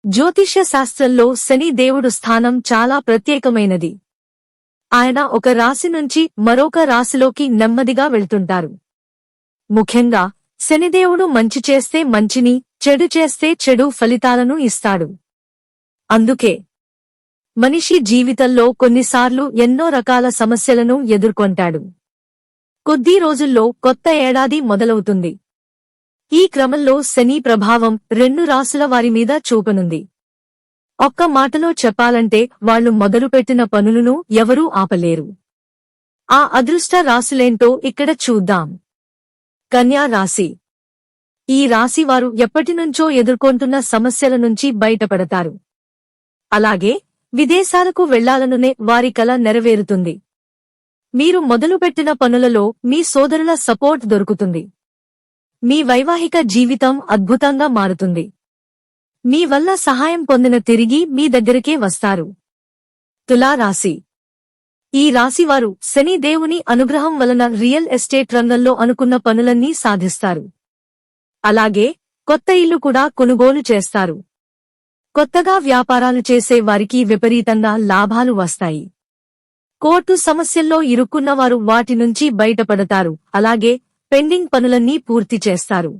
జ్యోతిష్య శాస్త్రంలో శని దేవుడు స్థానం చాలా ప్రత్యేకమైనది. ఆయన ఒక రాశి నుంచి మరొక రాశిలోకి నెమ్మదిగా వెళ్తుంటారు. ముఖ్యంగా శనిదేవుడు మంచి చేస్తే మంచిని, చెడు చేస్తే చెడు ఫలితాలను ఇస్తాడు. అందుకే మనిషి జీవితంలో కొన్నిసార్లు ఎన్నో రకాల సమస్యలను ఎదుర్కొంటాడు. కొద్ది రోజుల్లో కొత్త ఏడాది మొదలవుతుంది. ఈ క్రమంలో శని ప్రభావం 2 రాశుల వారి మీద చూపనుంది. ఒక్క మాటలో చెప్పాలంటే వాళ్లు మొదలుపెట్టిన పనులను ఎవరూ ఆపలేరు. ఆ అదృష్ట రాశులేంటో ఇక్కడ చూద్దాం. కన్యా రాశి. ఈ రాశి వారు ఎప్పటినుంచో ఎదుర్కొంటున్న సమస్యల నుంచి బయటపడతారు. అలాగే విదేశాలకు వెళ్లాలనునే వారి కల నెరవేరుతుంది. మీరు మొదలుపెట్టిన పనులలో మీ సోదరుల సపోర్ట్ దొరుకుతుంది. మీ వైవాహిక జీవితం అద్భుతంగా మారుతుంది. మీ వల్ల సహాయం పొందిన తిరిగి మీ దగ్గరికే వస్తారు. తులా రాశి. ఈ రాశివారు శని దేవుని అనుగ్రహం వలన రియల్ ఎస్టేట్ రంగంలో అనుకున్న పనులన్నీ సాధిస్తారు. అలాగే కొత్త ఇల్లు కూడా కొనుగోలు చేస్తారు. కొత్తగా వ్యాపారాలు చేసే వారికి విపరీతంగా లాభాలు వస్తాయి. కోర్టు సమస్యల్లో ఇరుక్కున్నవారు వాటి నుంచి బయటపడతారు. అలాగే పెండింగ్ పనులన్నీ పూర్తి చేస్తారు.